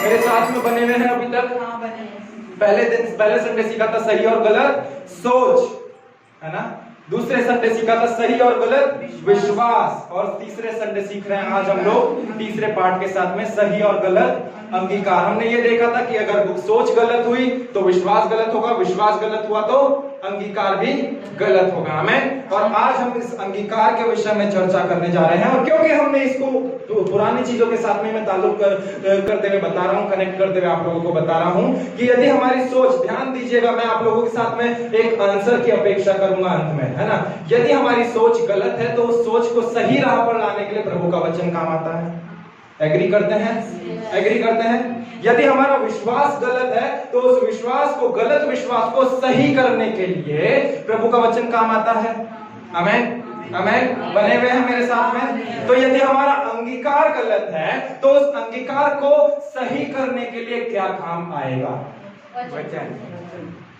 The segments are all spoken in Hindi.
मेरे साथ में बने हुए हैं अभी तक? पहले संडे सीखा था सही और गलत सोच, है ना। दूसरे संडे सीखा था सही और गलत विश्वास, और तीसरे संडे सीख रहे हैं आज हम लोग तीसरे पार्ट के साथ में सही और गलत अंगीकार। हमने ये देखा था कि अगर सोच गलत हुई तो विश्वास गलत होगा, विश्वास गलत हुआ तो अंगीकार भी गलत होगा। हमें और आज हम इस अंगीकार के विषय में चर्चा करने जा रहे हैं, और क्योंकि हमने इसको पुरानी चीजों के साथ में मैं ताल्लुक करते हुए बता रहा हूं, कनेक्ट करते हुए आप लोगों को बता रहा हूं कि यदि हमारी सोच, ध्यान दीजिएगा, मैं आप लोगों के साथ में एक आंसर की अपेक्षा करूंगा अंत में, है ना। यदि हमारी सोच गलत है तो उस सोच को सही राह पर लाने के लिए प्रभु का वचन काम आता है। एग्री करते हैं? एग्री करते हैं? यदि हमारा विश्वास गलत है तो उस विश्वास को, गलत विश्वास को सही करने के लिए प्रभु का वचन काम आता है। आमेन, आमेन। बने हुए हैं मेरे साथ में? तो यदि हमारा अंगीकार गलत है तो उस अंगीकार को सही करने के लिए क्या काम आएगा? वचन।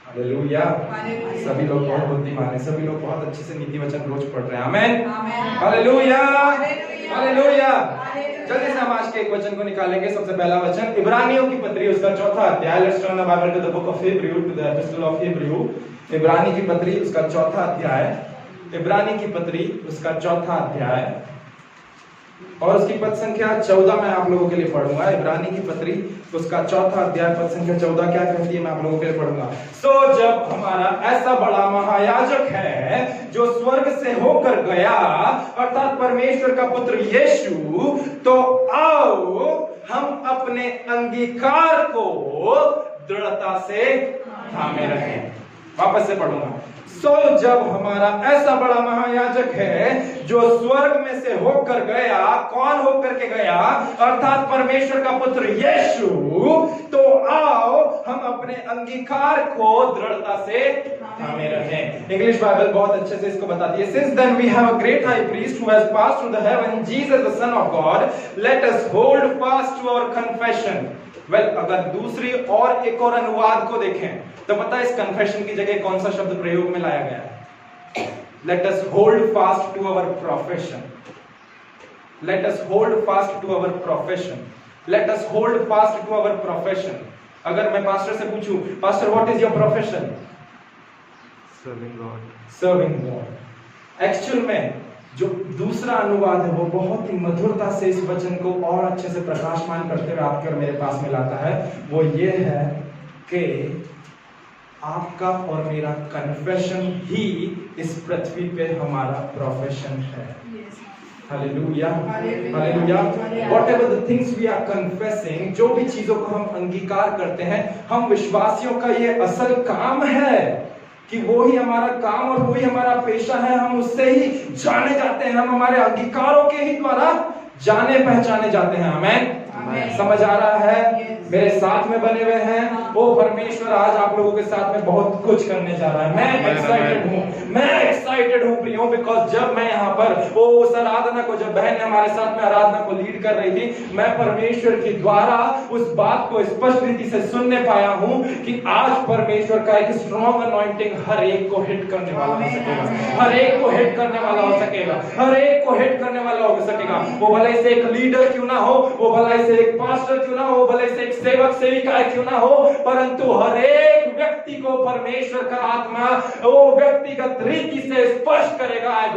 हालेलुया। सभी लोग बहुत बुद्धिमान हैं, सभी लोग बहुत अच्छे से नीति वचन रोज पढ़ रहे हैं। आमेन, हालेलुया, हालेलुया। जल्दी से हम आज के एक वचन को निकालेंगे। सबसे पहला वचन इब्रानियों की पत्री, उसका चौथा अध्याय। Let's turn the Bible to the book of Hebrew, to the epistle of Hebrew. इब्रानी की पत्री, उसका चौथा अध्याय। इब्रानी की पत्री, उसका चौथा अध्याय और उसकी पद संख्या 14 मैं आप लोगों के लिए पढ़ूंगा। इब्रानी की पत्री, उसका चौथा अध्याय, पद संख्या 14 क्या कहती है मैं आप लोगों के लिए पढ़ूंगा। सो जब हमारा ऐसा बड़ा महायाजक है जो स्वर्ग से होकर गया, अर्थात परमेश्वर का पुत्र यीशु, तो आओ हम अपने अंगीकार को दृढ़ता से थामे रहें। वापस से पढ़ूंगा। सो जब हमारा ऐसा बड़ा महायाजक है जो स्वर्ग में से होकर गया, कौन होकर के गया? अर्थात परमेश्वर का पुत्र यीशु, तो आओ हम अपने अंगीकार को दृढ़ता से थामे रहें। इंग्लिश बाइबल बहुत अच्छे से इसको बताती है। Since then we have a great high priest who has passed through the heaven, Jesus the Son of God, let us hold fast to our confession. अगर दूसरी और एक और अनुवाद को देखें तो पता है इस कन्फेशन की जगह कौन सा शब्द प्रयोग में लाया गया है? Let us hold fast to our profession. Let us hold fast to our profession. Let us hold fast to our profession. अगर मैं पास्टर से पूछूं, pastor what is your profession? Serving God. Serving God. Actual में जो दूसरा अनुवाद है वो बहुत ही मधुरता से इस वचन को और अच्छे से प्रकाशमान करते हुए आपके और मेरे पास में लाता है। वो ये है कि आपका और मेरा कन्फेशन ही इस पृथ्वी पे हमारा प्रोफेशन है। Hallelujah, hallelujah. Whatever the things we are confessing, जो भी चीजों को हम अंगीकार करते हैं, हम विश्वासियों का ये असल काम है कि वो ही हमारा काम और वो ही हमारा पेशा है। हम उससे ही जाने जाते हैं, हम हमारे अंगीकारों के ही द्वारा जाने पहचाने जाते हैं। आमेन। समझ आ रहा है? मेरे साथ में बने हुए हैं। वो परमेश्वर आज आप लोगों के साथ में बहुत कुछ करने जा रहा है। मैं एक्साइटेड हूँ, मैं एक्साइटेड हूँ प्रियो, बिकॉज जब मैं यहाँ पर वो उस आराधना को, जब बहन ने हमारे साथ में आराधना को लीड कर रही थी, मैं परमेश्वर के द्वारा उस बात को स्पष्ट रीति से सुनने पाया हूँ कि आज परमेश्वर का एक स्ट्रॉन्ग अनॉइंटिंग हर एक को हिट करने वाला हो सकेगा, हर एक को हिट करने वाला हो सकेगा, हर एक को हिट करने वाला हो सकेगा। वो भले से एक लीडर क्यों ना हो, वो भले से एक पास्टर क्यों ना हो, भले से एक सेवक सेविका क्यों ना हो, परंतु हर एक व्यक्ति को परमेश्वर का आत्मा वो व्यक्तिगत रीति से स्पर्श करेगा। आई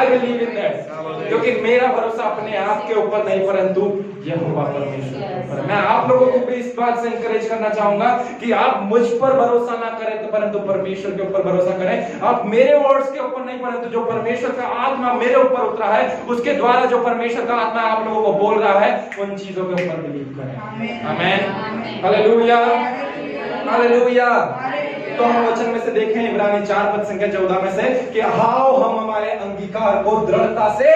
बिलीव इन दैट, क्योंकि मेरा भरोसा अपने आप के ऊपर नहीं परंतु यहोवा परमेश्वर पर। मैं आप लोगों को भी इस बात से इंकरेज करना चाहूंगा कि आप मुझ पर भरोसा ना करें तो परंतु परमेश्वर के ऊपर भरोसा करें। आप मेरे वर्ड्स के ऊपर नहीं परंतु जो परमेश्वर का आत्मा मेरे ऊपर उतरा है उसके द्वारा जो परमेश्वर का आत्मा आप लोगों को बोल रहा है उन चीजों के ऊपर बिलीव करें। आमेन, हालेलुया, हालेलुया। तो हम वचन में से देखें इब्रानी 4 पद संख्या 14 में से कि आओ हम हमारे अंगीकार को दृढ़ता से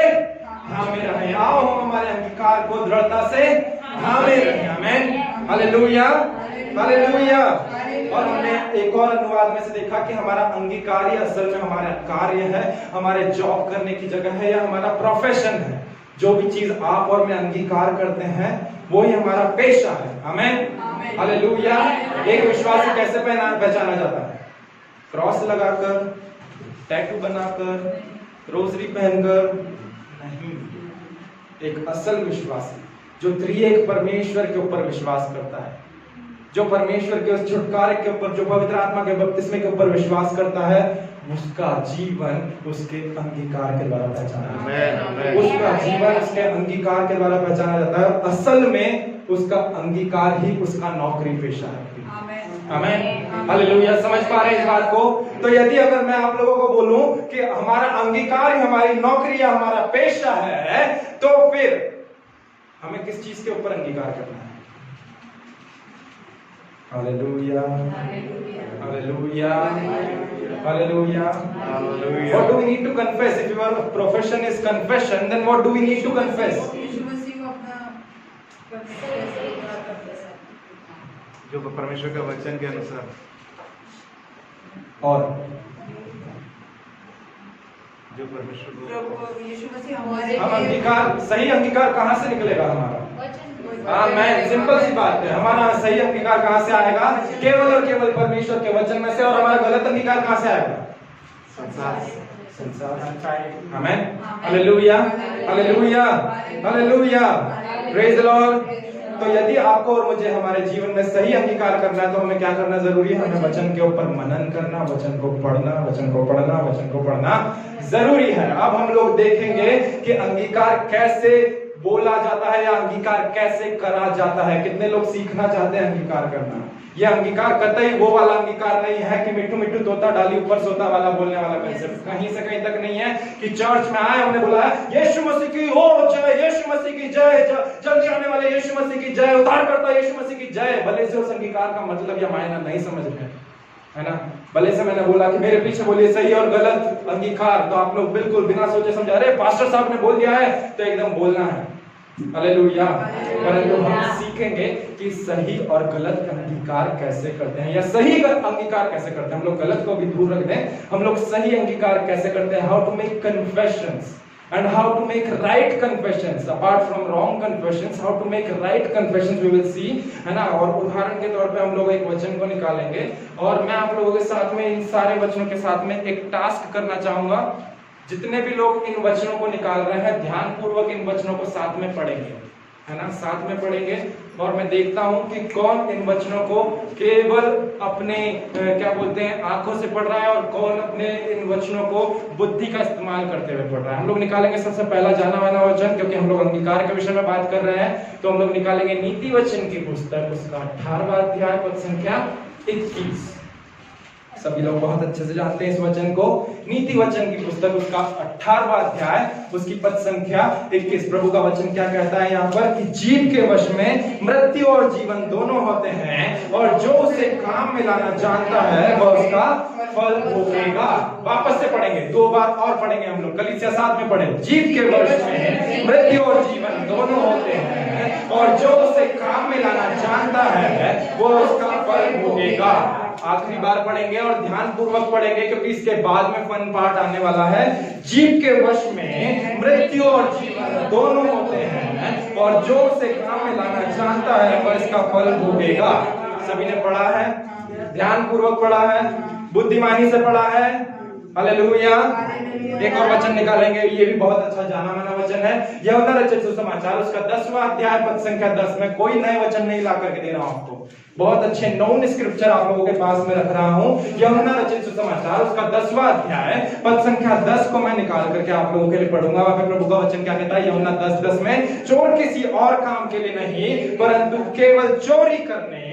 थामे रहें। आओ हम हमारे अंगीकार को दृढ़ता से थामे रहें। आमेन, हालेलुया, हालेलुया। और हमने एक और अनुवाद में से देखा कि हमारा अंगीकार ही असल में हमारा कार्य है, हमारे जॉब करने की जगह है या हमारा प्रोफेशन है। जो भी चीज आप और मैं अंगीकार करते हैं वो ही हमारा पेशा है। आमेन, हालेलुया। एक विश्वासी कैसे पहचाना जाता है? क्रॉस लगाकर, टैटू बनाकर, रोजरी पहनकर नहीं। एक असल विश्वासी जो त्रिएक परमेश्वर के ऊपर विश्वास करता है, जो परमेश्वर के उस छुटकारे के ऊपर, जो पवित्र आत्मा के बपतिस्मे के ऊपर विश्वास करता है, उसका जीवन उसके अंगीकार के द्वारा पहचाना जाता है। उसका जीवन उसके अंगीकार के द्वारा पहचाना जाता है। असल में उसका अंगीकार ही उसका नौकरी पेशा है। आमीन, हालेलुया। समझ पा रहे हैं इस बात को? तो यदि अगर मैं आप लोगों को बोलूं कि हमारा अंगीकार ही हमारी नौकरी या हमारा पेशा है, तो फिर हमें किस चीज के ऊपर अंगीकार करना है? Hallelujah, hallelujah, hallelujah. What do we need to confess? If your profession is confession, then what do we need to confess? जो परमेश्वर के वचन के अनुसार, और जो परमेश्वर को हम अंगीकार, सही अंगीकार कहां से निकलेगा हमारा? मैं सिंपल सी बात है, हमारा सही अंगीकार कहां से आएगा? केवल और केवल परमेश्वर के वचन में से। और हमारा गलत अंगीकार कहां से आएगा? संसार। आमीन, hallelujah, hallelujah, hallelujah, praise the Lord. तो यदि आपको और मुझे हमारे जीवन में सही अंगीकार करना है, तो हमें क्या करना जरूरी है? हमें वचन के ऊपर मनन करना, वचन को पढ़ना, वचन को पढ़ना, वचन को पढ़ना जरूरी है। अब हम लोग देखेंगे कि अंगीकार कैसे बोला जाता है या अंगीकार कैसे करा जाता है। कितने लोग सीखना चाहते हैं अंगीकार करना? यह अंगीकार कतई वो वाला अंगीकार नहीं है कि मिट्टू मिट्टू तोता डाली ऊपर सोता वाला बोलने वाला कंसेप्ट। कहीं से कहीं तक नहीं है कि चर्च में आए, हमने बुलाया यीशु मसीह की हो जय, यीशु मसीह की जय, जल्दी आने वाले यीशु मसीह की जय, उद्धार करता यीशु मसीह की जय। भले से उस अंगीकार का मतलब या मायना नहीं समझ रहे, है ना? भले से मैंने बोला कि मेरे पीछे बोलिए सही और गलत अंगीकार, तो आप लोग बिल्कुल बिना सोचे समझे, अरे पास्टर साहब ने बोल दिया है तो एकदम बोलना है। हालेलुया। परंतु हम सीखेंगे कि सही और गलत अंगीकार कैसे करते हैं, या सही अंगीकार कैसे करते हैं। हम लोग गलत को भी दूर रख दें, हम लोग सही अंगीकार कैसे करते हैं। How to make confessions and how to make right confessions apart from wrong confessions, how to make right confessions we will see, है ना? और उदाहरण के तौर पे हम लोग एक वचन को निकालेंगे और मैं आप लोगों के साथ में इन सारे वचनों के साथ में एक टास्क करना चाहूंगा। जितने भी लोग इन वचनों को निकाल रहे हैं, ध्यान पूर्वक इन वचनों को साथ में पढ़ेंगे, है ना? साथ में पढ़ेंगे और मैं देखता हूं कि कौन इन वचनों को केवल अपने क्या बोलते हैं आंखों से पढ़ रहा है और कौन अपने इन वचनों को बुद्धि का इस्तेमाल करते हुए पढ़ रहा है। हम लोग निकालेंगे सबसे पहला जाना माना वचन, क्योंकि हम लोग अंगीकार के विषय में बात कर रहे हैं, तो हम लोग निकालेंगे नीति वचन की पुस्तक, उसका 18वां अध्याय, पद संख्या 21। सभी लोग बहुत अच्छे से जानते हैं इस वचन को। नीति वचन की पुस्तक, उसका 18वां अध्याय, उसकी पद संख्या 21। प्रभु का वचन क्या कहता है यहाँ पर? कि जीव के वश में मृत्यु और जीवन दोनों होते हैं, और जो उसे काम में लाना जानता है वह उसका फल भोगेगा। वापस से पढ़ेंगे, 2 बार और पढ़ेंगे हम लोग, कलीसिया साथ में पढ़े। जीव के वश में मृत्यु और जीवन दोनों होते हैं, और जो उसे काम में लाना जानता है वो उसका फल भोगेगा। आखिरी बार पढ़ेंगे और ध्यान पूर्वक पढ़ेंगे, क्योंकि इसके बाद में फन पार्ट आने वाला है। जीव के वश में मृत्यु और जीवन दोनों होते हैं, और जो उसे काम में लाना जानता है वह इसका फल भोगेगा। सभी ने पढ़ा है, ध्यान पूर्वक पढ़ा है, बुद्धिमानी से पढ़ा है। हालेलुया। एक और वचन निकालेंगे, ये भी बहुत अच्छा जाना माना वचन है। यूहन्ना रचित सुसमाचार, उसका 10वां अध्याय, पद संख्या 10 में। कोई नए वचन नहीं ला करके दे रहा हूं आपको, बहुत अच्छे नोन स्क्रिप्चर आप लोगों के पास में रख रहा हूं। यूहन्ना रचित सुसमाचार, उसका 10वां अध्याय, पद संख्या 10 को मैं निकाल करके आप लोगों के लिए पढ़ूंगा। वहां पे प्रभु का वचन क्या कहता है? यूहन्ना 10:10 में, चोर किसी और काम के लिए नहीं, परंतु केवल चोरी करने,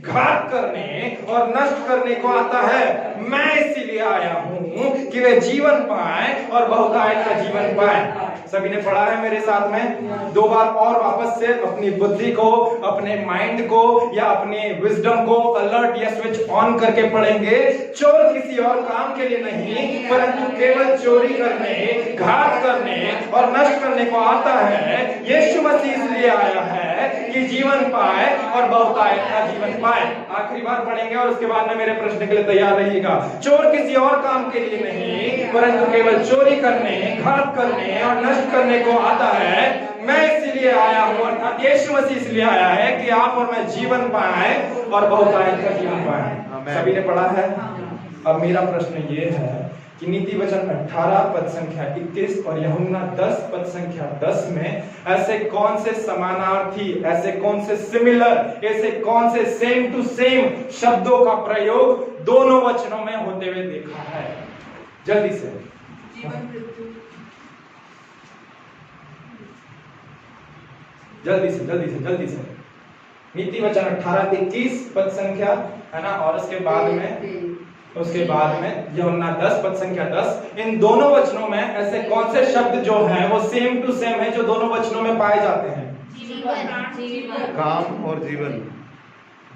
घात करने और नष्ट करने को आता है। मैं इसीलिए आया हूं कि वे जीवन पाए और बहुतायत का जीवन पाए। सभी ने पढ़ा है मेरे साथ में? 2 बार और वापस से अपनी बुद्धि को, अपने माइंड को या अपने विजडम को अलर्ट या स्विच ऑन करके पढ़ेंगे। चोर किसी और काम के लिए नहीं, परंतु केवल चोरी करने, घात करने और नष्ट करने को आता है। यीशु मसीह इसलिए आया है कि जीवन पाए और बहुतायत का जीवन पाए। आखिरी बार पढ़ेंगे और उसके बाद में मेरे प्रश्न के लिए तैयार रहिएगा। चोर किसी और काम के लिए नहीं, परंतु केवल चोरी करने, घात करने और नष्ट करने को आता है। मैं इसलिए आया हूं, अर्थात यीशु मसीह इसलिए आया है कि आप और मैं जीवन पाए और बहुतायत का जीवन पाए। सभी ने पढ़ा है? अब मेरा प्रश्न ये है कि नीति वचन 18 पद संख्या 21 और यूहन्ना 10 पद संख्या 10 में ऐसे कौन से समानार्थी, ऐसे कौन से सिमिलर, ऐसे कौन से सेम टू सेम शब्दों का प्रयोग दोनों वचनों में होते हुए देखा है? जल्दी से जीवन मृत्यु, जल्दी से नीति वचन 18-21 पद संख्या है ना, और उसके बाद में यूहन्ना 10 पद संख्या 10, इन दोनों वचनों में ऐसे कौन से शब्द जो हैं वो सेम टू सेम है जो दोनों वचनों में पाए जाते हैं? काम और जीवन,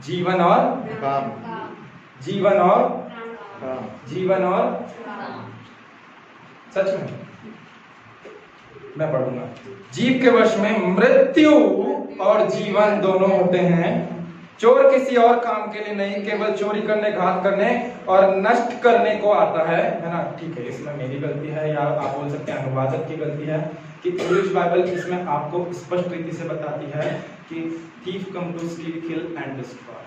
जीवन और काम, जीवन और काम, जीवन और सच में मैं पढ़ूंगा। जीव के वश में मृत्यु और जीवन दोनों होते हैं। चोर किसी और काम के लिए नहीं, केवल चोरी करने, घात करने और नष्ट करने को आता है ना। ठीक है, इसमें मेरी गलती है या आप बोल सकते हैं अनुवादक की गलती है कि इंग्लिश बाइबल इसमें आपको स्पष्ट रीति से बताती है कि thief come to steal, kill and destroy.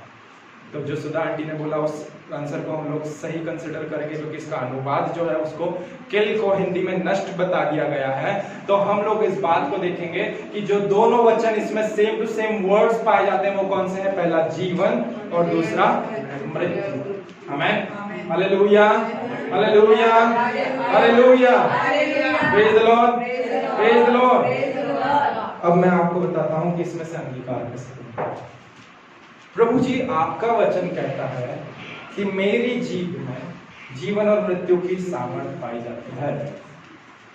तो जो सुधा आंटी ने बोला उस आंसर को हम लोग सही कंसिडर करेंगे, क्योंकि इसका अनुवाद जो है उसको किल को हिंदी में नष्ट बता दिया गया है। तो हम लोग इस बात को देखेंगे कि जो दोनों वचन इसमें सेम टू सेम वर्ड्स पाए जाते हैं वो कौन से हैं? पहला जीवन और दूसरा मृत्यु। Amen, hallelujah, hallelujah, hallelujah, praise the Lord, praise the Lord. अब मैं आपको बताता हूं कि इसमें से अंगीकार कैसे करें। प्रभु जी आपका वचन कहता है कि मेरी जीभ में जीवन और मृत्यु की सामर्थ पाई जाती है,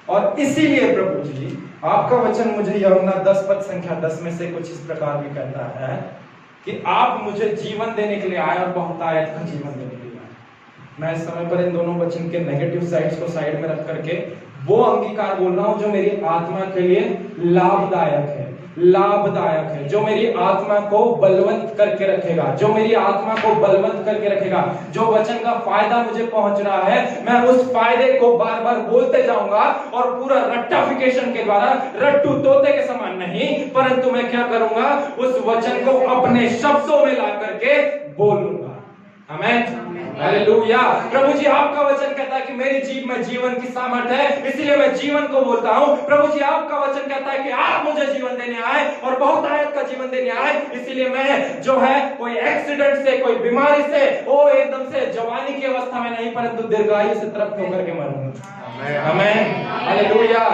और इसीलिए प्रभु जी आपका वचन मुझे यूहन्ना 10 पद संख्या 10 में से कुछ इस प्रकार भी कहता है कि आप मुझे जीवन देने के लिए आए और बहुतायत का जीवन देने के लिए आए। मैं इस समय पर इन दोनों वचन के नेगेटिव साइड्स को साइड में रख करके वो अंगीकार बोल रहा हूं जो मेरी आत्मा के लिए लाभदायक है, लाभदायक है, जो मेरी आत्मा को बलवंत करके रखेगा, जो मेरी आत्मा को बलवंत करके रखेगा। जो वचन का फायदा मुझे पहुंच रहा है, मैं उस फायदे को बार बार बोलते जाऊंगा, और पूरा रट्टाफिकेशन के द्वारा, रट्टू तोते के समान नहीं, परंतु मैं क्या करूंगा? उस वचन को अपने शब्दों में ला करके बोलूंगा। आमेन, हालेलुया। प्रभु जी आपका वचन कहता है कि मेरी जीभ में जीवन की सामर्थ्य है, इसलिए मैं जीवन को बोलता हूं। प्रभु जी आपका वचन कहता है कि आप मुझे जीवन देने आए और बहुतायत का जीवन देने आए, इसलिए मैं जो है कोई एक्सीडेंट से, कोई बीमारी से, वो एकदम से जवानी की अवस्था में नहीं, परंतु दीर्घायु से तृप्त होकर के मरूंगा। आमेन, हालेलुया।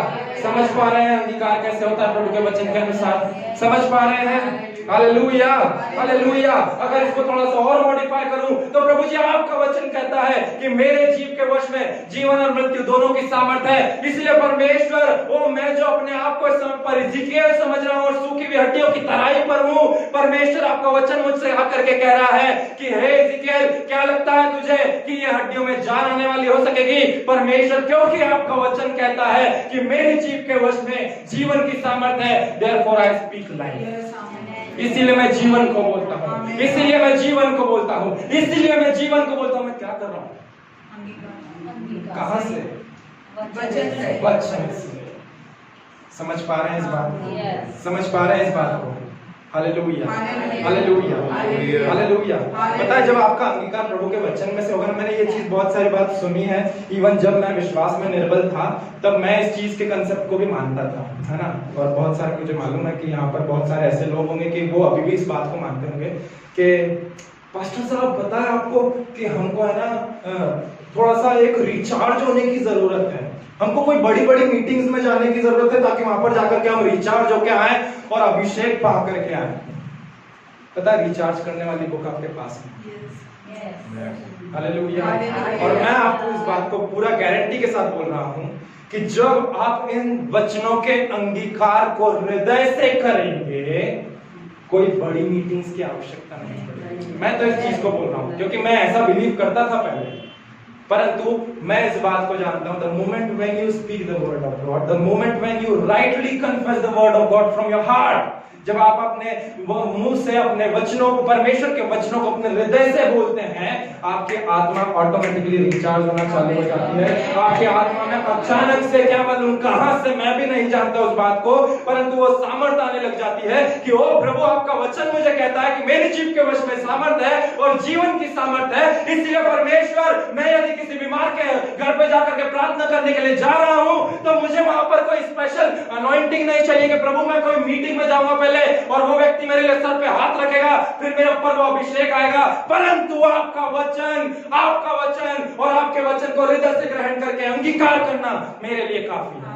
समझ पा रहे हैं अंगीकार कैसे होता है प्रभु के वचन के अनुसार? समझ पा रहे हैं? Hallelujah, hallelujah. अगर इसको थोड़ा सा और मॉडिफाई करूं तो प्रभु जी आपका वचन कहता है कि मेरे जीव के वश में जीवन और मृत्यु दोनों की सामर्थ है, इसलिए परमेश्वर, ओ मैं जो अपने आप को परिजिकियल समझ रहा हूं और सूखी हुई हड्डियों की तराई पर हूं, परमेश्वर आपका वचन मुझसे आकर के कह रहा है कि हे इज़िकियल, क्या लगता है तुझे कि ये हड्डियों में जान आने वाली हो सकेगी? परमेश्वर, क्योंकि आपका वचन कहता है कि मेरे जीव के वश में जीवन की सामर्थ है, देयरफॉर आई स्पीक लाइफ। इसीलिए मैं जीवन को बोलता हूँ, इसीलिए मैं जीवन को बोलता हूँ, इसीलिए मैं जीवन को बोलता हूँ। मैं क्या कर रहा हूँ? कहां से? वचन से। समझ पा रहे हैं इस बात को? समझ पा रहे हैं इस बात को? Hallelujah, hallelujah, hallelujah. पता है, जब आपका अंगीकार प्रभु के वचन में से होगा ना, मैंने ये चीज बहुत सारी बात सुनी है, इवन जब मैं विश्वास में निर्बल था तब मैं इस चीज के कंसेप्ट को भी मानता था, है ना। और बहुत सारे, मुझे मालूम है कि यहाँ पर बहुत सारे ऐसे लोग होंगे कि वो अभी भी इस बात को मानते होंगे कि पास्टर साहब पता है आपको कि हमको है ना थोड़ा सा एक रिचार्ज होने की जरूरत है, हमको कोई बड़ी बड़ी मीटिंग्स में जाने की जरूरत है ताकि वहां पर जाकर के हम रिचार्ज होके आए और अभिषेक पा करके आए। पता है, रिचार्ज करने वाली बुक आपके पास है। हालेलुया। और मैं आपको इस बात को पूरा गारंटी के साथ बोल रहा हूं कि जब आप इन वचनों के अंगीकार को हृदय से करेंगे, कोई बड़ी मीटिंग्स की आवश्यकता नहीं पड़ेगी। मैं तो इस चीज को बोल रहा हूं क्योंकि मैं ऐसा बिलीव करता था पहले, परंतु मैं इस बात को जानता हूं, the moment when you speak the word of God, the moment when you rightly confess the word of God from your heart, जब आप अपने मुंह से अपने वचनों को, परमेश्वर के वचनों को अपने हृदय से बोलते हैं, आपकी आत्मा ऑटोमेटिकली रिचार्ज होना चालू हो जाती है। आपकी आत्मा में अचानक से, क्या मालूम कहां से, मैं भी नहीं जानता उस बात को, परंतु वो सामर्थ आने लग जाती है कि ओ प्रभु, आपका वचन मुझे कहता है कि मेरे जीव के वश में सामर्थ है और जीवन की सामर्थ है, इसलिए परमेश्वर, मैं यदि किसी बीमार के घर पे जाकर के प्रार्थना करने के लिए जा रहा हूं, तो मुझे वहां पर कोई स्पेशल अनॉइंटिंग नहीं चाहिए कि प्रभु मैं कोई मीटिंग में जाऊंगा पहले और वो व्यक्ति मेरे लिए सर पे हाथ रखेगा, फिर मेरे ऊपर वो अभिषेक आएगा। परंतु आपका वचन और आपके वचन को हृदय से ग्रहण करके अंगीकार करना मेरे लिए काफी है।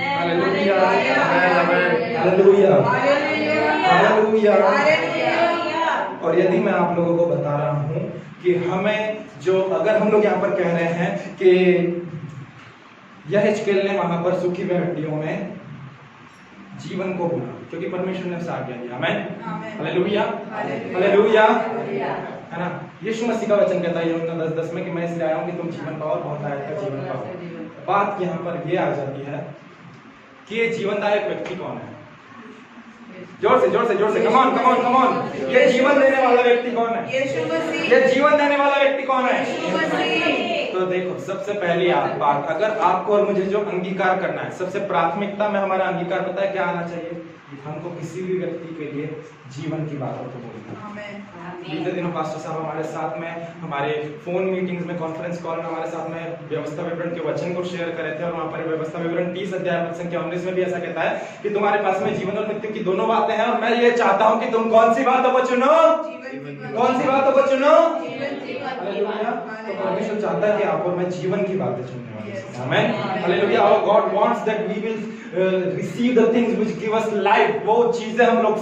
Hallelujah, hallelujah, hallelujah. और यदि मैं आप लोगों को बता रहा हूं कि हमें जो, अगर हम लोग यहाँ पर कह रहे हैं कि यह हिजकिय्याह ने वहां पर सूखी हुई हड्डियों में जीवन को बोला, क्योंकि परमेश्वर ने उसे आज्ञा दिया। आमीन, हालेलुया, हालेलुया, है ना। यीशु मसीह का वचन कहता है यूहन्ना 10:10 में कि मैं इसलिए आया हूं कि तुम जीवन पाओ और बहुतायत का जीवन पाओ। बात यहाँ पर ये आ जाती है कि ये जीवनदायक व्यक्ति कौन है। जोर से कम ऑन। ये जीवन देने वाला व्यक्ति कौन है? यीशु मसीह। ये जीवन देने वाला व्यक्ति कौन है? यीशु मसीह। तो देखो, सबसे पहली बात, अगर आपको और मुझे जो अंगीकार करना है, सबसे प्राथमिकता में हमारा अंगीकार पता है क्या आना चाहिए? हमको किसी भी व्यक्ति के लिए जीवन की बातों को बोलना। बीते दिनों पास्टर साहब हमारे साथ में, हमारे फोन मीटिंग्स में, कॉन्फ्रेंस कॉल में हमारे साथ में व्यवस्था विवरण के वचन को शेयर कर रहे थे, और वहां पर व्यवस्था विवरण 30 अध्याय पद संख्या 19 में भी ऐसा कहता है कि तुम्हारे पास में जीवन और मृत्यु की दोनों बातें हैं, और मैं ये चाहता हूं कि तुम कौन सी बातों को चुनो? कौन सी बातों को चुनो? हालेलुया। तो परमेश्वर चाहता है कि आप और मैं जीवन की बातें चुनने वाले हैं। आमीन, हालेलुया। Our God wants that we will receive the things which give us life. वो चीजें हम लोग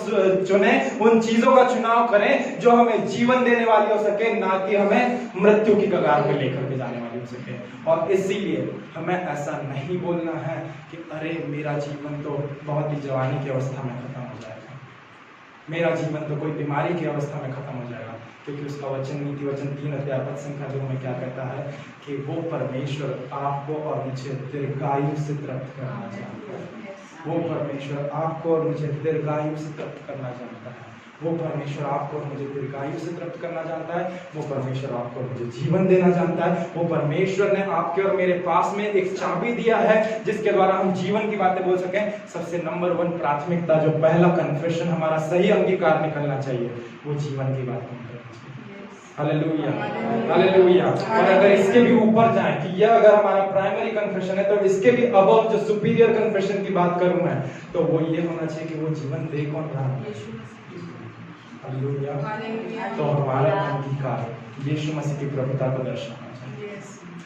चुने, उन चीजों का चुनाव करें जो हमें जीवन देने वाली हो सके, ना कि हमें मृत्यु की कगार पे लेकर के जाने वाली हो सके। और इसीलिए हमें ऐसा नहीं बोलना है कि अरे मेरा जीवन तो बहुत ही जवानी की अवस्था में खत्म हो जाएगा, मेरा जीवन तो कोई बीमारी की अवस्था में खत्म हो जाएगा, क्योंकि उसका वचन, नीति वचन 3 अध्याय पद संख्या 2 में क्या कहता है कि वो परमेश्वर आपको और मुझे दीर्घायु से तृप्त करना चाहता है। वो परमेश्वर आपको और मुझे दीर्घायु से तृप्त करना चाहता है। वो परमेश्वर आपको और मुझे दीर्घायु से तृप्त करना चाहता है। वो परमेश्वर आपको और मुझे जीवन देना चाहता है। वो परमेश्वर ने आपके और मेरे पास में एक चाबी दिया है जिसके द्वारा हम जीवन की बातें बोल सकें। सबसे नंबर 1 प्राथमिकता, जो पहला कन्फेशन हमारा सही अंगीकार निकलना चाहिए, वो जीवन की बात करना चाहिए। Hallelujah, hallelujah. और अगर इसके भी ऊपर जाएं कि यह अगर हमारा प्राइमरी कन्फेशन है, तो इसके भी अबव जो सुपीरियर कन्फेशन की बात करूं मैं, तो वो ये होना चाहिए कि वो जीवन दे कौन रहा है? हालेलुया। तो हमारा अंगीकार यीशु मसीह की प्रभुता को दर्शाना चाहिए।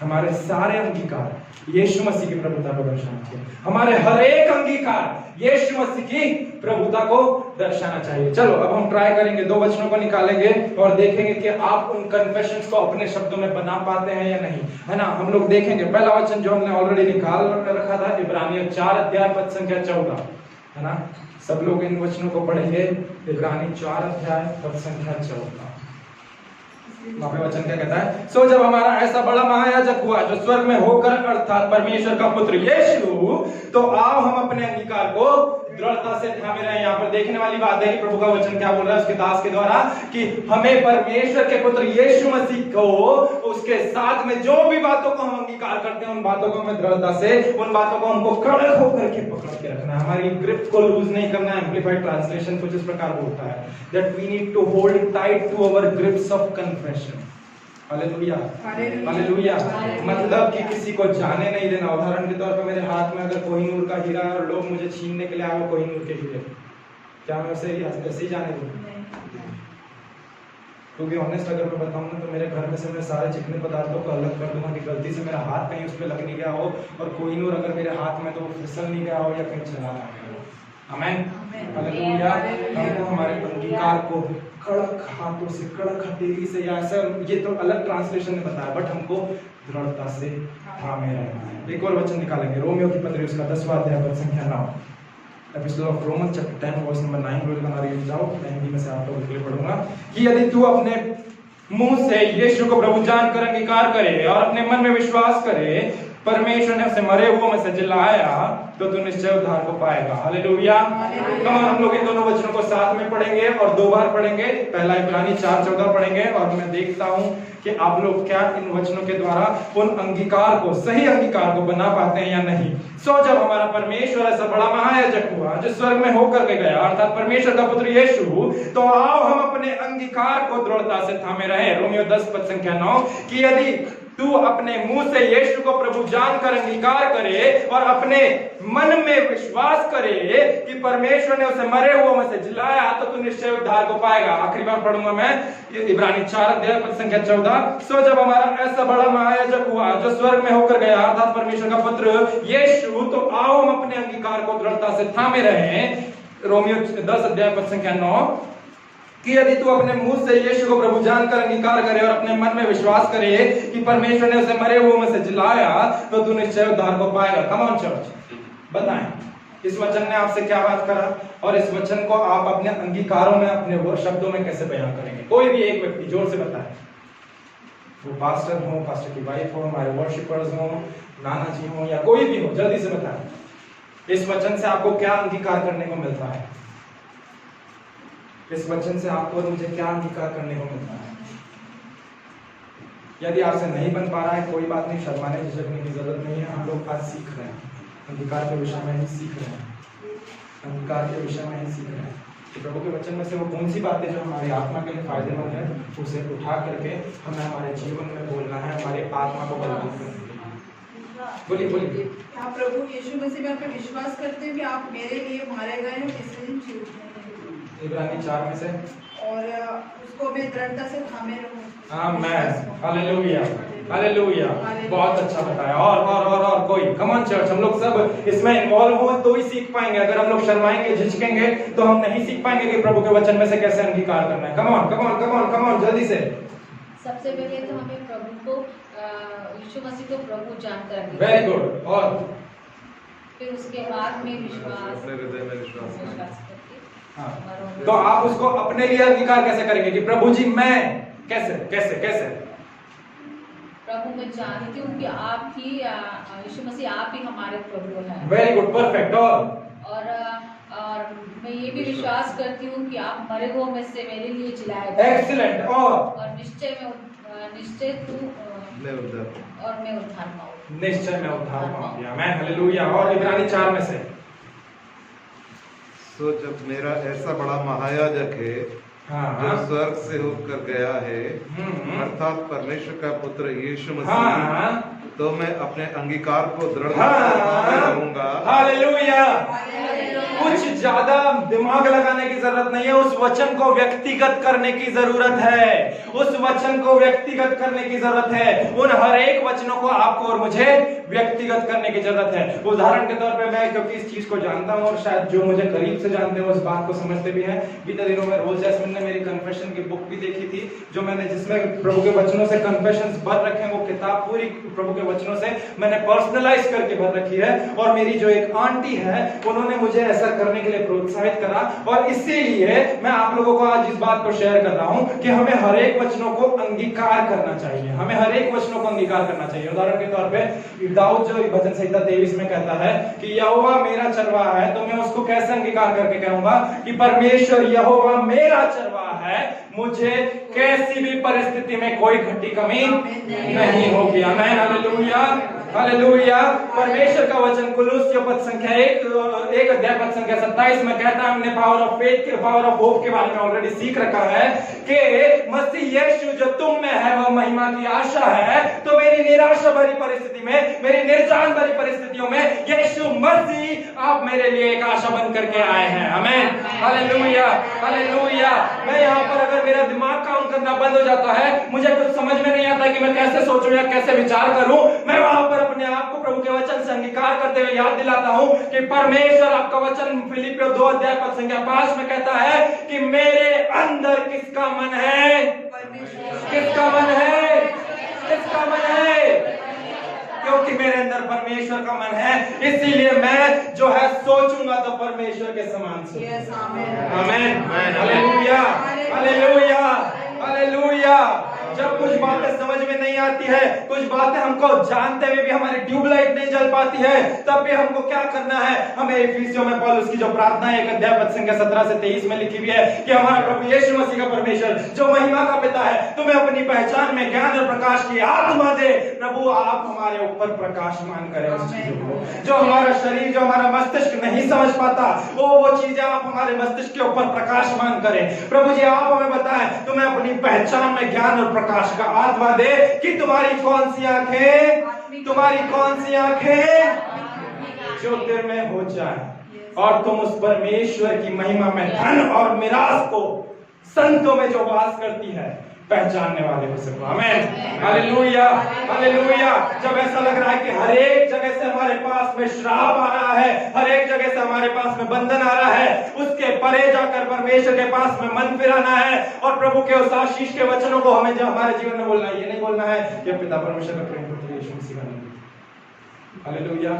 हमारे सारे अंगीकार यीशु मसीह की प्रभुता को दर्शाना चाहिए। हमारे हर एक अंगीकार यीशु मसीह की प्रभुता को दर्शाना चाहिए। चलो अब हम ट्राई करेंगे, 2 वचनों को निकालेंगे और देखेंगे कि आप उन कन्फेशंस को अपने शब्दों में बना पाते हैं या नहीं, है ना। हम लोग देखेंगे पहला वचन जो हमने ऑलरेडी निकाल रखा था, इब्रानियों 4 अध्याय पद संख्या 14, है ना। सब लोग इन वचनों को पढ़ेंगे। इब्रानी 4 अध्याय पद संख्या 14। वहां पे वचन क्या कहता है? सो जब हमारा ऐसा बड़ा महायाजक हुआ जो स्वर्ग में होकर, अर्थात परमेश्वर का पुत्र यीशु, तो आओ हम अपने अंगीकार को दृढ़ता से थामे रहें। यहाँ पर देखने वाली बात है कि प्रभु का वचन क्या बोल रहा है उसके दास के द्वारा, कि हमें परमेश्वर के पुत्र यीशु मसीह को, उसके साथ में जो भी बातों को हम अंगीकार करते हैं, उन बातों को हमें दृढ़ता से, उन बातों को हमको कड़क होकर के पकड़ के रखना है। हमारी ग्रिप को लूज नहीं करना है। एम्प्लीफाइड ट्रांसलेशन कुछ इस प्रकार बोलता है, that we need to hold tight to our grips of confession. हालेलुया, हालेलुया। मतलब कि किसी को जाने नहीं देना। उदाहरण के तौर पर मेरे हाथ में अगर कोहिनूर का हीरा है और लोग मुझे छीनने के लिए आए कोहिनूर के हीरे, क्या मैं उसे ऐसे ही जाने दूं? क्योंकि ऑनेस्ट अगर मैं बताऊं ना, तो मेरे घर में से मैं सारे चिकने पदार्थों को अलग कर दूंगा कि गलती से मेरा हाथ कहीं उस पर लग नहीं गया हो, और कोहिनूर अगर मेरे हाथ में तो वो फिसल नहीं गया हो या कहीं चला ना गया हो। आमीन, हालेलुया। हमको हमारे अंगीकार को कड़क हाथों से, कड़क हथेली से, या ऐसा, ये तो अलग ट्रांसलेशन में बताया, बट हमको दृढ़ता से थामे रहना है। एक और वचन निकालेंगे, रोमियो की पत्री उसका 10वां अध्याय पद संख्या 9। Epistle of Roman chapter 10 verse number 9 को हमारे रीड जाओ। मैं हिंदी में से आप लोगों के लिए पढ़ूंगा कि यदि तू अपने मुंह से यीशु को प्रभु जानकर अंगीकार करे और अपने मन में विश्वास करे परमेश्वर ने उसे मरे हुओं में से जिलाया, तो तू निश्चय उद्धार को पाएगा। हालेलुया। कम हम लोग इन दोनों वचनों को साथ में पढ़ेंगे और 2 बार पढ़ेंगे। पहला इब्रानी 4:14 पढ़ेंगे, और मैं देखता हूं कि आप लोग क्या इन वचनों के द्वारा उन अंगीकार को, सही अंगीकार को बना पाते हैं या नहीं। सो जब हमारा परमेश्वर ऐसा बड़ा महायाजक हुआ जो स्वर्ग में होकर के गया, अर्थात परमेश्वर का पुत्र यीशु, तो आओ हम अपने अंगीकार को दृढ़ता से थामे रहे। रोमियो 10 पद संख्या 9 कि यदि तू अपने मुंह से यीशु को प्रभु जानकर अंगीकार करे और अपने मन में विश्वास करे कि परमेश्वर ने उसे मरे हुओं में से जिलाया, तो तू निश्चय उद्धार को पाएगा। आखिरी बार पढ़ूंगा मैं इब्रानी 4 अध्याय पद संख्या 14। सो जब हमारा ऐसा बड़ा महायाजक हुआ जो स्वर्ग में होकर गया, अर्थात परमेश्वर का पुत्र यीशु, तो आओ हम अपने अंगीकार को दृढ़ता से थामे रहें। रोमियो 10 अध्याय पद संख्या 9 कि यदि तू अपने मुंह से यीशु को प्रभु जानकर अंगीकार करे और अपने मन में विश्वास करे कि परमेश्वर ने उसे मरे हुओं में से जिलाया, तो तू निश्चय उद्धार को पाएगा। कम ऑन चर्च, बताएं इस वचन ने आपसे क्या बात करा और इस वचन को आप अपने अंगीकारों में, अपने शब्दों में कैसे बयां करेंगे? कोई भी एक व्यक्ति जोर से बताए, वो पास्टर हो, पास्टर की वाइफ हो, हमारे वर्शिपर्स हो, नाना जी हो, या कोई भी हो, जल्दी से बताएं इस वचन से आपको क्या अंगीकार करने को मिलता है? इस वचन से आपको और मुझे क्या अंगीकार करने को मिलता है? यदि आपसे नहीं बन पा रहा है, कोई बात नहीं, शर्माने झिझकने की जरूरत नहीं है। हम लोग आज सीख रहे हैं, अंगीकार के विषय में ही सीख रहे हैं, अंगीकार के विषय में ही सीख रहे हैं कि प्रभु के वचन में से वो कौन सी बातें जो हमारी आत्मा के लिए फायदेमंद है, उसे उठा करके हमें हमारे जीवन में बोलना है, हमारी आत्मा को बलवान करना है। बोलिए बोलिए। आप प्रभु यीशु मसीह में आप विश्वास करते हैं कि आप मेरे लिए मारे गए हो, इसलिए जीवित हैं। इब्रानी 4 में से, और उसको मैं दृढ़ता से थामे रहूं। आमेन, हालेलुया, हालेलुया। बहुत अच्छा बताया। और कोई, कम ऑन चर्च, हम लोग सब इसमें इन्वॉल्व हो तो ही सीख पाएंगे। अगर हम लोग शर्माएंगे, झिझकेंगे, तो हम नहीं सीख पाएंगे कि प्रभु के वचन में से कैसे अंगीकार करना है। Come on, come on, come on, come on, जल्दी से। सबसे पहले तो हमें प्रभु को, यीशु मसीह को प्रभु जानकर, वेरी गुड। और फिर उसके बाद में विश्वास, अपने हृदय में विश्वास करके, हाँ, तो आप उसको अपने लिए अंगीकार कैसे करेंगे कि प्रभु जी मैं कैसे कैसे कैसे? प्रभु मैं जानती हूँ कि आप ही, यीशु मसीह आप ही हमारे प्रभु हैं। Very good, perfect. और मैं ये भी विश्वास करती हूँ कि आप मरे हुओं में से मेरे लिए जिलाए गए। एक्सीलेंट। और निश्चय तू और मैं उद्धार पाऊँ। निश्चय में उद्धार पाऊंगी। आमेन, हालेलुया। और इब्रानी 4 में से, तो जब मेरा ऐसा बड़ा महायाजक है जो स्वर्ग से होकर गया है, अर्थात परमेश्वर का पुत्र यीशु मसीह, तो मैं अपने अंगीकार को दृढ़ रहूंगा। हालेलुया। कुछ ज्यादा दिमाग लगाने की जरूरत नहीं है, उस वचन को व्यक्तिगत करने की जरूरत है। उस वचन को व्यक्तिगत करने की जरूरत है। उन हर एक वचनों को आपको और मुझे व्यक्तिगत करने की जरूरत है। उदाहरण के तौर पे मैं, क्योंकि इस चीज को जानता हूँ और शायद जो मुझे करीब से जानते हैं उस बात को समझते भी हैं, बीते दिनों में रोज जैस्मिन ने मेरी कन्फेशन की बुक भी देखी थी, जो मैंने, जिसमें प्रभु के वचनों से कन्फेशंस भर रखे हैं। वो किताब पूरी प्रभु के वचनों से मैंने पर्सनलाइज करके भर रखी है। और मेरी जो एक आंटी है, उन्होंने मुझे ऐसा करने के लिए प्रोत्साहित करा, और इसीलिए मैं आप लोगों को आज इस बात को शेयर कर रहा हूं कि हमें हर एक वचनों को अंगीकार करना चाहिए। हमें हर एक वचनों को अंगीकार करना चाहिए। उदाहरण के तौर पे दाऊद जो भजन संहिता 23 में कहता है कि यहोवा मेरा चरवाहा है, तो मैं उसको कैसे अंगीकार करके कहूंगा कि परमेश्वर यहोवा मेरा चरवाहा है, मुझे कैसी भी परिस्थिति में कोई घटी कमी नहीं होगी। आमीन, हालेलुया, हालेलुया। परमेश्वर का वचन कुलुस्सियों पद संख्या 1 अध्याय पद संख्या 27 में कहता है, हमने पावर ऑफ फेथ के, पावर ऑफ होप के बारे में ऑलरेडी सीख रखा है कि मसीह यीशु जो तुम में है वह महिमा की आशा है। तो मेरी निराशा भरी परिस्थिति में, मेरी निर्जान भरी परिस्थितियों में यीशु मसीह आप मेरे लिए एक आशा बन करके आए हैं। आमीन, हालेलुया, हालेलुया। मैं यहाँ पर, अगर मेरा दिमाग काम करना बंद हो जाता है, मुझे कुछ समझ में नहीं आता कि मैं कैसे सोचूं या कैसे विचार करूं, मैं वहां पर अपने आप को प्रभु के वचन से अंगीकार करते हुए याद दिलाता हूं कि परमेश्वर, आपका वचन फिलिपियों 2 अध्याय पद संख्या 5 में कहता है कि मेरे अंदर किसका मन है? किसका मन है? किसका मन है? क्योंकि मेरे अंदर परमेश्वर का मन है, इसीलिए मैं जो है सोचूंगा तो परमेश्वर के समान से। आमीन, हालेलुया, हालेलुया, हालेलुया। जब कुछ बातें समझ में नहीं आती है, कुछ बातें हमको जानते हुए भी हमारी ट्यूबलाइट नहीं जल पाती है, तब भी हमको क्या करना है? हमें इफिसियों में पौलुस की जो प्रार्थना है 1 अध्याय पद संख्या 17 से 23 में लिखी हुई है कि हमारा प्रभु यीशु मसीह का परमेश्वर जो महिमा का पिता है, तुम्हें अपनी पहचान में ज्ञान और प्रकाश की आत्मा दे। प्रभु आप हमारे ऊपर प्रकाशमान करें उस चीजों को जो हमारा शरीर, जो हमारा मस्तिष्क नहीं समझ पाता, वो चीजें आप हमारे मस्तिष्क के ऊपर प्रकाशमान करें। प्रभु जी आप हमें बताएं, तुम्हें अपनी पहचान में ज्ञान और प्रकाश का आत्मा दे कि तुम्हारी कौन सी आंखें, तुम्हारी कौन सी आंखें ज्योतिर्मय हो जाए और तुम उस परमेश्वर की महिमा में धन और मिरास को संतों में जो वास करती है पहचानने वाले हो सको। आमीन, हालेलुया, हालेलुया। जब ऐसा लग रहा है कि हर एक जगह से हमारे पास में श्राप आ रहा है, हर एक जगह से हमारे पास में बंधन आ रहा है, उसके परे जाकर परमेश्वर के पास में मन फिराना है और प्रभु के उस आशीष के वचनों को हमें जो हमारे जीवन में बोलना है। ये नहीं बोलना है कि पिता परमेश्वर का प्रेम पुत्र यीशु मसीह का नाम, हालेलुया,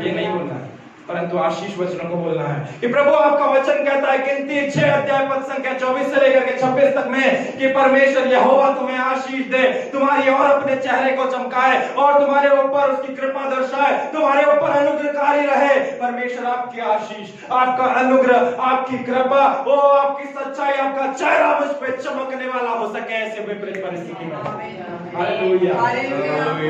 ये नहीं बोलना है, परंतु आशीष वचनों को बोलना है कि प्रभु आपका वचन कहता है गिनती 6 अध्याय पद संख्या 24 से लेकर के 26 तक में कि परमेश्वर यहोवा तुम्हें आशीष दे, तुम्हारी और अपने चेहरे को चमकाए और तुम्हारे ऊपर उसकी कृपा दर्शाए, तुम्हारे ऊपर अनुग्रहकारी रहे। परमेश्वर आपकी आशीष, आपका अनुग्रह, आपकी कृपा, वो आपकी सच्चाई, आपका चेहरा मुझ पे चमकने वाला हो सके ऐसे विपरीत परिस्थिति में। हालेलुया।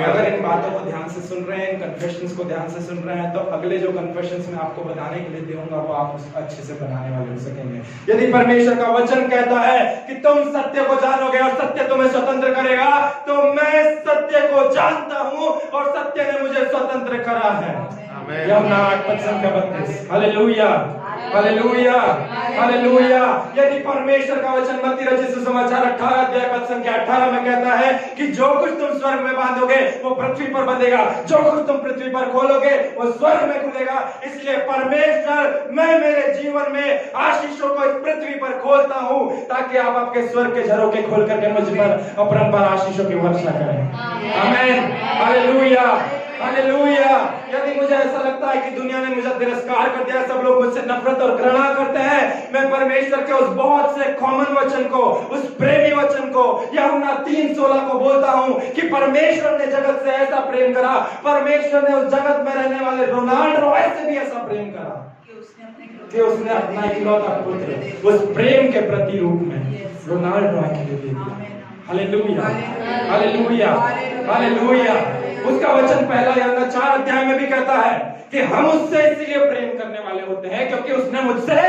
अगर इन बातों को ध्यान से सुन रहे हैं, इन कन्फेशंस को ध्यान से सुन रहे हैं, तो अगले जो कन्फेशंस में आपको बताने के लिए दूंगा वो आप अच्छे से बनाने वाले हो सकेंगे। यदि परमेश्वर का वचन कहता है कि तुम सत्य को जानोगे और सत्य तुम्हें स्वतंत्र करेगा, तो मैं सत्य को जानता हूं और सत्य ने मुझे स्वतंत्र करा है। यूहन्ना 8 पद संख्या 32। Hallelujah, hallelujah, hallelujah. यदि परमेश्वर का वचन मत्ती रचित सुसमाचार 18 अध्याय पद संख्या 18 में कहता है कि जो कुछ तुम स्वर्ग में बांधोगे वो पृथ्वी पर बंधेगा, जो कुछ तुम पृथ्वी पर खोलोगे वो स्वर्ग में खुलेगा। इसलिए परमेश्वर, मैं मेरे जीवन में आशीषों को इस पृथ्वी पर खोलता हूं ताकि आप आपके स्वर्ग के झरोखे खोल करके मुझ पर अपरंपार आशीषों की वर्षा करें। आमीन, हालेलुया, हालेलुया। यदि मुझे ऐसा लगता है कि दुनिया ने मुझे तिरस्कार कर दिया, सब लोग मुझसे नफरत और घृणा करते हैं, मैं परमेश्वर के उस बहुत से कॉमन वचन को, उस प्रेमी वचन को, यूहन्ना 3:16 को बोलता हूं कि परमेश्वर ने जगत से ऐसा प्रेम करा, परमेश्वर ने उस जगत में रहने वाले रोनाल्ड रॉय से भी ऐसा प्रेम करा कि उसने अपना इकलौता पुत्र उस प्रेम के प्रतिरूप में रोनाल्ड रॉय के लिए दे दिया। Hallelujah, hallelujah, hallelujah. उसका वचन पहला यूहन्ना 4 अध्याय में भी कहता है कि हम उससे इसलिए प्रेम करने वाले होते हैं क्योंकि उसने मुझसे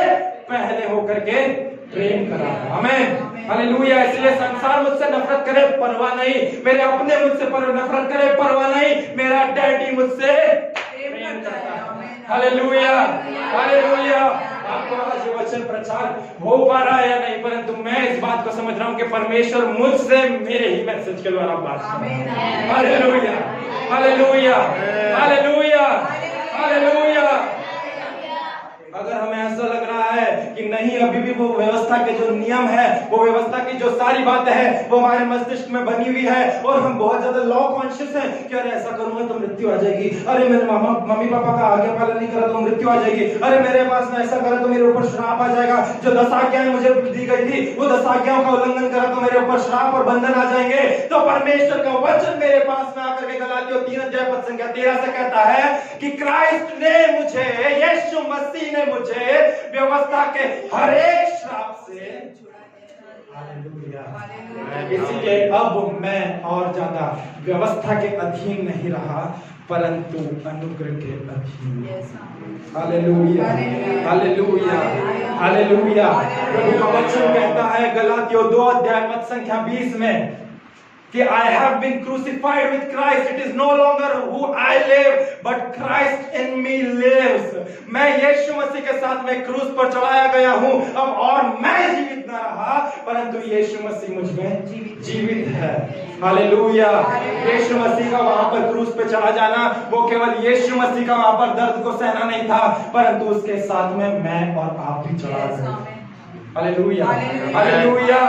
पहले होकर के प्रेम करा। आमीन, हालेलुया। इसलिए संसार मुझसे नफरत करे परवाह नहीं, मेरे अपने मुझसे नफरत करे परवाह नहीं, मेरा डैडी मुझसे प्रेम करता है। Hallelujah, hallelujah. आपको आज ये वचन प्रचार हो पा रहा है या नहीं, परंतु मैं इस बात को समझ रहा हूं कि परमेश्वर मुझसे मेरे ही मैसेज के द्वारा बात कर रहा है। Hallelujah, hallelujah, hallelujah, hallelujah. अगर हमें ऐसा लग रहा है कि नहीं, अभी भी वो व्यवस्था के जो नियम है, वो व्यवस्था की जो सारी बातें हैं वो हमारे मस्तिष्क में बनी हुई है और हम बहुत ज्यादा लॉ कॉन्शियस हैं कि अरे ऐसा करूंगा तो मृत्यु आ जाएगी, अरे मेरे मम्मी पापा का आज्ञा पालन नहीं करा तो मृत्यु आ जाएगी, अरे मेरे पास में ऐसा करा तो मेरे ऊपर श्राप आ जाएगा, जो 10 आज्ञाएं मुझे दी गई थी वो 10 आज्ञाओं का उल्लंघन करा तो मेरे ऊपर श्राप और बंधन आ जाएंगे। तो परमेश्वर का वचन मेरे पास में आकर के गलातियों 3 अध्याय पद संख्या 13 से कहता है कि क्राइस्ट ने मुझे, यीशु मसीह ने मुझे व्यवस्था के हर एक श्राप से इसलिए अब मैं और ज्यादा व्यवस्था के अधीन नहीं रहा परंतु अनुग्रह के अधीन। Hallelujah, hallelujah, hallelujah. प्रभु का वचन कहता है गलातियों 2 अध्याय पद संख्या 20 में कि I have been crucified with Christ. It is no longer who I live, but Christ in me lives. मैं यीशु मसीह के साथ में क्रूस पर चढ़ाया गया हूँ, अब और मैं जीवित न रहा परंतु यीशु मसीह मुझ में जीवित है। हालेलुया। यीशु मसीह का वहां पर क्रूस पे चढ़ा जाना वो केवल यीशु मसीह का वहां पर दर्द को सहना नहीं था, परंतु उसके साथ में मैं और आप भी चढ़ा गए। Hallelujah, hallelujah,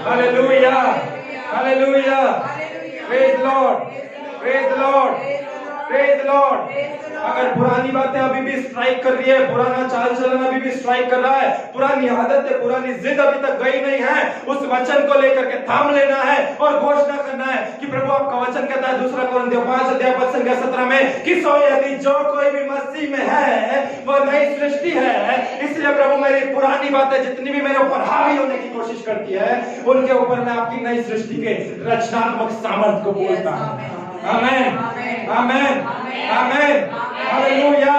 hallelujah, hallelujah. Praise Lord, praise Lord, praise Lord. अगर पुरानी बातें अभी भी स्ट्राइक कर रही है, पुराना चाल चलन अभी भी स्ट्राइक कर रहा है, पुरानी आदतें, पुरानी जिद अभी तक गई नहीं है, उस वचन को लेकर के थाम लेना है और घोषणा करना है कि प्रभु आपका वचन कहता है 2 कोरिन्थियों 5 अध्याय पद संख्या 17 में कि सो यदि जो कोई भी मसीह में है वो नई सृष्टि है। इसलिए प्रभु मेरी पुरानी बातें जितनी भी मेरे ऊपर हावी होने की कोशिश करती है उनके ऊपर मैं आपकी नई सृष्टि के रचनात्मक सामर्थ्य को बोलता हूं। आमीन, आमीन, आमीन। Hallelujah,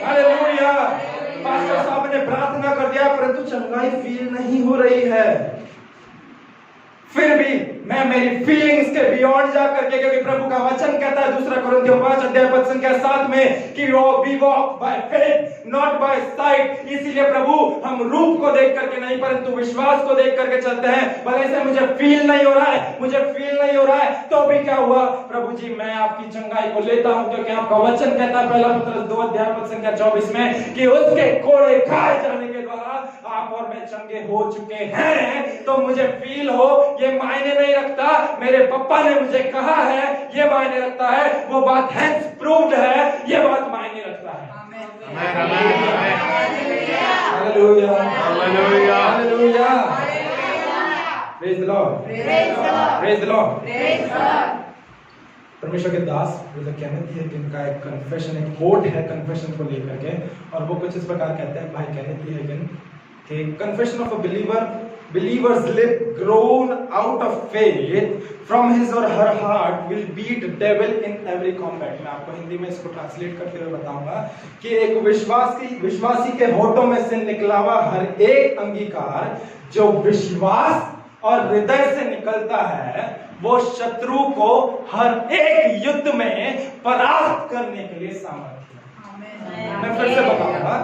hallelujah. पास्टर साहब ने प्रार्थना कर दिया परंतु चंगाई फील नहीं हो रही है, फिर भी मैं मेरी फीलिंग्स के बियॉन्ड जा करके, क्योंकि प्रभु का वचन कहता है 2 कोरिन्थियों 5:7 में कि we walk by faith not by sight. इसीलिए प्रभु हम रूप को देख करके नहीं परंतु विश्वास को देख करके चलते हैं। भले से मुझे फील नहीं हो रहा है, मुझे फील नहीं हो रहा है, तो भी क्या हुआ प्रभु जी, मैं आपकी चंगाई को लेता हूं, क्योंकि आपका वचन कहता है 1 पतरस 2:24 में कि उसके कोड़े खाए जाने के द्वारा आप और मैं चंगे हो चुके हैं। तो मुझे फील हो ये मायने नहीं रखता, मेरे पापा ने मुझे कहा है ये मायने रखता है, वो बात हैंस प्रूव्ड है, ये बात मायने रखता है। Hallelujah hallelujah hallelujah, praise the Lord praise the Lord. परमेश्वर के दास ब्रदर केनेथ हेगन का एक कन्फेशन, एक कोट है कन्फेशन को लेकर के, और वो कुछ इस प्रकार कहते हैं भाई केनेथ हेगन कि confession of a believer's lip grown out of faith from his or her heart will beat devil in every combat। मैं आपको हिंदी में इसको ट्रांसलेट करते हुए बताऊंगा कि एक विश्वासी के होठों में से निकला हुआ हर एक अंगीकार जो विश्वास और हृदय से निकलता है वो शत्रु को हर एक युद्ध में परास्त करने के लिए सामर्थ्य है। मैं फिर से बताऊंगा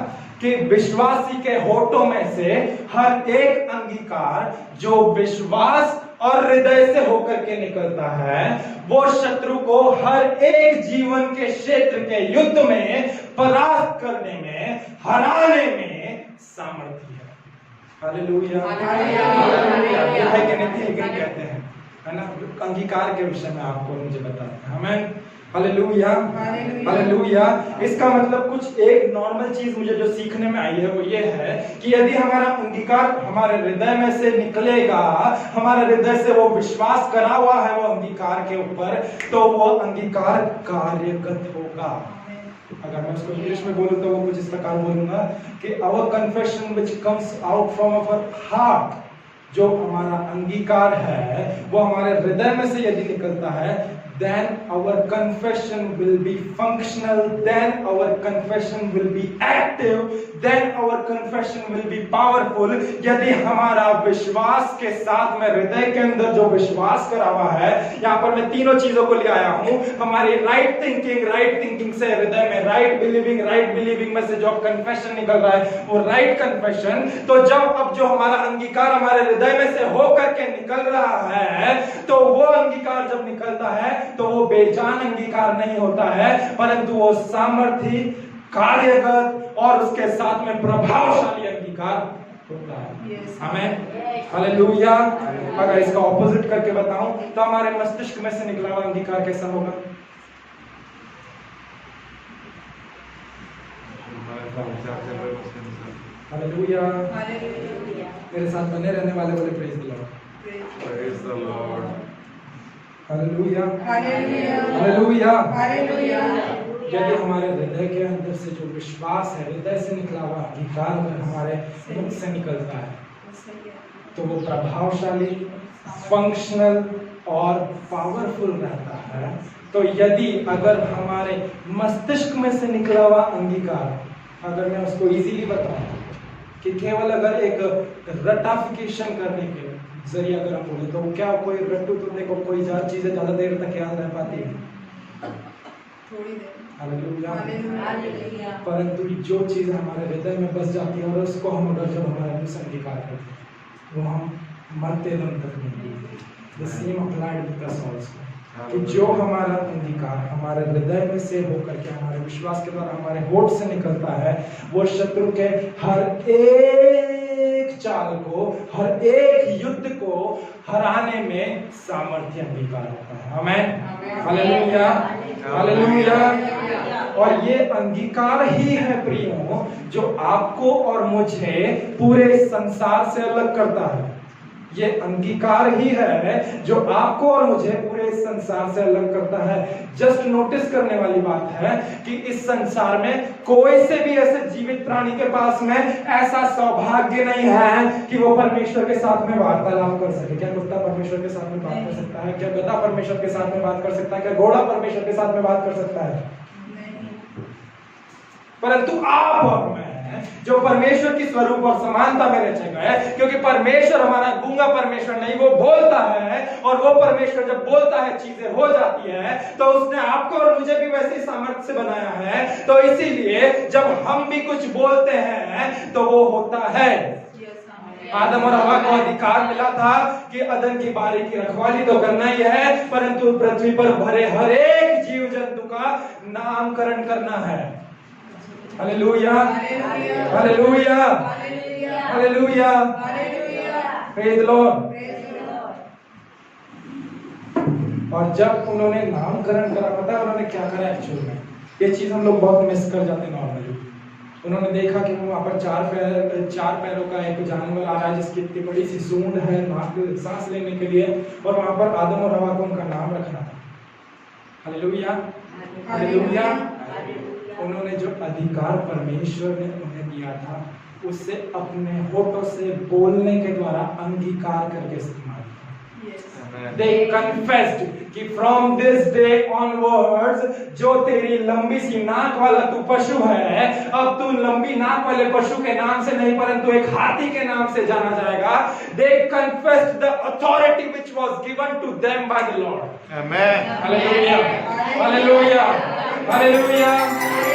कि विश्वासी के होठों में से हर एक अंगीकार जो विश्वास और हृदय से होकर के निकलता है वो शत्रु को हर एक जीवन के क्षेत्र के युद्ध में परास्त करने में, हराने में सामर्थ्य है। हालेलुया हालेलुया, कहते हैं है ना, अंगीकार के विषय में आपको मुझे बताते हैं। आमीन हालेलुया हालेलुया। इसका मतलब कुछ एक नॉर्मल चीज मुझे जो सीखने में आई है वो ये है कि यदि हमारा अंगीकार हमारे हृदय में से निकलेगा, हमारे हृदय से वो विश्वास करा हुआ है वो अंगीकार के ऊपर, तो वो अंगीकार कार्यगत होगा। अगर मैं उसको इंग्लिश में बोलूं तो वो कुछ इस प्रकार बोलूंगा कि our confession which comes out from our heart, जो हमारा अंगीकार है वो हमारे हृदय में से यदि निकलता है, then our confession will be functional, then our confession will be active, then our confession will be powerful। यदि हमारा विश्वास के साथ में हृदय के अंदर जो विश्वास करा हुआ है, यहाँ पर मैं तीनों चीजों को ले आया हूं, हमारी राइट थिंकिंग से हृदय में राइट बिलीविंग में से जो कन्फेशन निकल रहा है वो राइट कन्फेशन। तो जब अब जो हमारा अंगीकार हमारे हृदय में से होकर के निकल रहा है, तो वो अंगीकार जब निकलता है तो वो बेजान अंगीकार नहीं होता है, परंतु वो सामर्थी, कार्यगत और उसके साथ में प्रभावशाली अंगीकार होता है। आमीन हालेलुया। अगर इसका ऑपोजिट करके बताऊं तो हमारे मस्तिष्क में से निकला हुआ अंगीकार कैसा होगा? हालेलुया। मेरे साथ बने रहने वाले बोले praise the Lord, praise the Lord, hallelujah hallelujah hallelujah. यदि हमारे हृदय के अंदर से जो विश्वास है, हृदय से निकला हुआ अंगीकार अगर हमारे मुख से निकलता है तो वो प्रभावशाली, फंक्शनल और पावरफुल रहता है। तो यदि अगर हमारे मस्तिष्क में से निकला हुआ अंगीकार, अगर मैं उसको इजीली बताऊं कि केवल अगर एक रटाफिकेशन करने के जरिए अगर हम बोले तो क्या कोई रट्टू तुमने को कोई चीजें ज्यादा देर तक याद रह पाती है? थोड़ी देर। हालेलुया। परंतु जो चीज हमारे हृदय में बस जाती है और उसको हम अगर जब हमारे मुंह से अंगीकार करते हैं वो हम मरते दम तक नहीं भूलते। The same applied with us also। कि जो हमारा अंगीकार हमारे हृदय में से होकर के हमारे विश्वास के द्वारा हमारे होठ से निकलता है वो शत्रु के हर एक चाल को, हर एक युद्ध को हराने में सामर्थ्य अंगीकार होता है। आमीन हालेलुया हालेलुया। और ये अंगीकार ही है प्रियो जो आपको और मुझे पूरे संसार से अलग करता है। ये अंगीकार ही है जो आपको और मुझे पूरे संसार से अलग करता है। जस्ट नोटिस करने वाली बात है कि इस संसार में कोई से भी ऐसे जीवित प्राणी के पास में ऐसा सौभाग्य नहीं है कि वो परमेश्वर के साथ में वार्तालाप कर सके। क्या कुत्ता परमेश्वर के साथ में बात कर सकता है? क्या गधा परमेश्वर के साथ में बात कर सकता है? क्या घोड़ा परमेश्वर के साथ में बात कर सकता है? परंतु आप और मैं हैं, जो परमेश्वर की स्वरूप और समानता में रचे गए। क्योंकि परमेश्वर हमारा गूंगा परमेश्वर नहीं, वो बोलता है, और वो परमेश्वर जब बोलता है चीजें हो जाती है। तो उसने आपको और मुझे भी वैसे सामर्थ्य से बनाया है। तो इसीलिए जब हम भी कुछ बोलते हैं तो वो होता है। आदम और हवा को अधिकार मिला था कि अदन की बारी की रखवाली तो करना ही है, परंतु पृथ्वी पर भरे हर एक जीव जंतु का नामकरण करना है। Hallelujah, hallelujah, hallelujah, praise the Lord. और जब उन्होंने नामकरण करा, पता है उन्होंने क्या करा एक्चुअल में? ये चीज हम लोग बहुत मिस कर जाते हैं नॉर्मली। उन्होंने देखा कि वहां पर चार पैरों का एक जानवर आ रहा है जिसकी इतनी बड़ी सी सूंड है नाक सांस लेने के लिए, और वहां पर आदम और हवा को उनका नाम रखना था। Hallelujah, hallelujah. उन्होंने जो अधिकार परमेश्वर ने उन्हें दिया था उससे अपने होठों से बोलने के द्वारा अंगीकार करके इस्तेमाल किया। They confessed कि from this day onwards, जो तेरी लंबी सी नाक वाला तू पशु है, अब तू लंबी नाक वाले पशु के नाम से नहीं परंतु एक हाथी के नाम से जाना जाएगा। They confessed the authority which was given to them by the Lord. Amen. Hallelujah, hallelujah, hallelujah.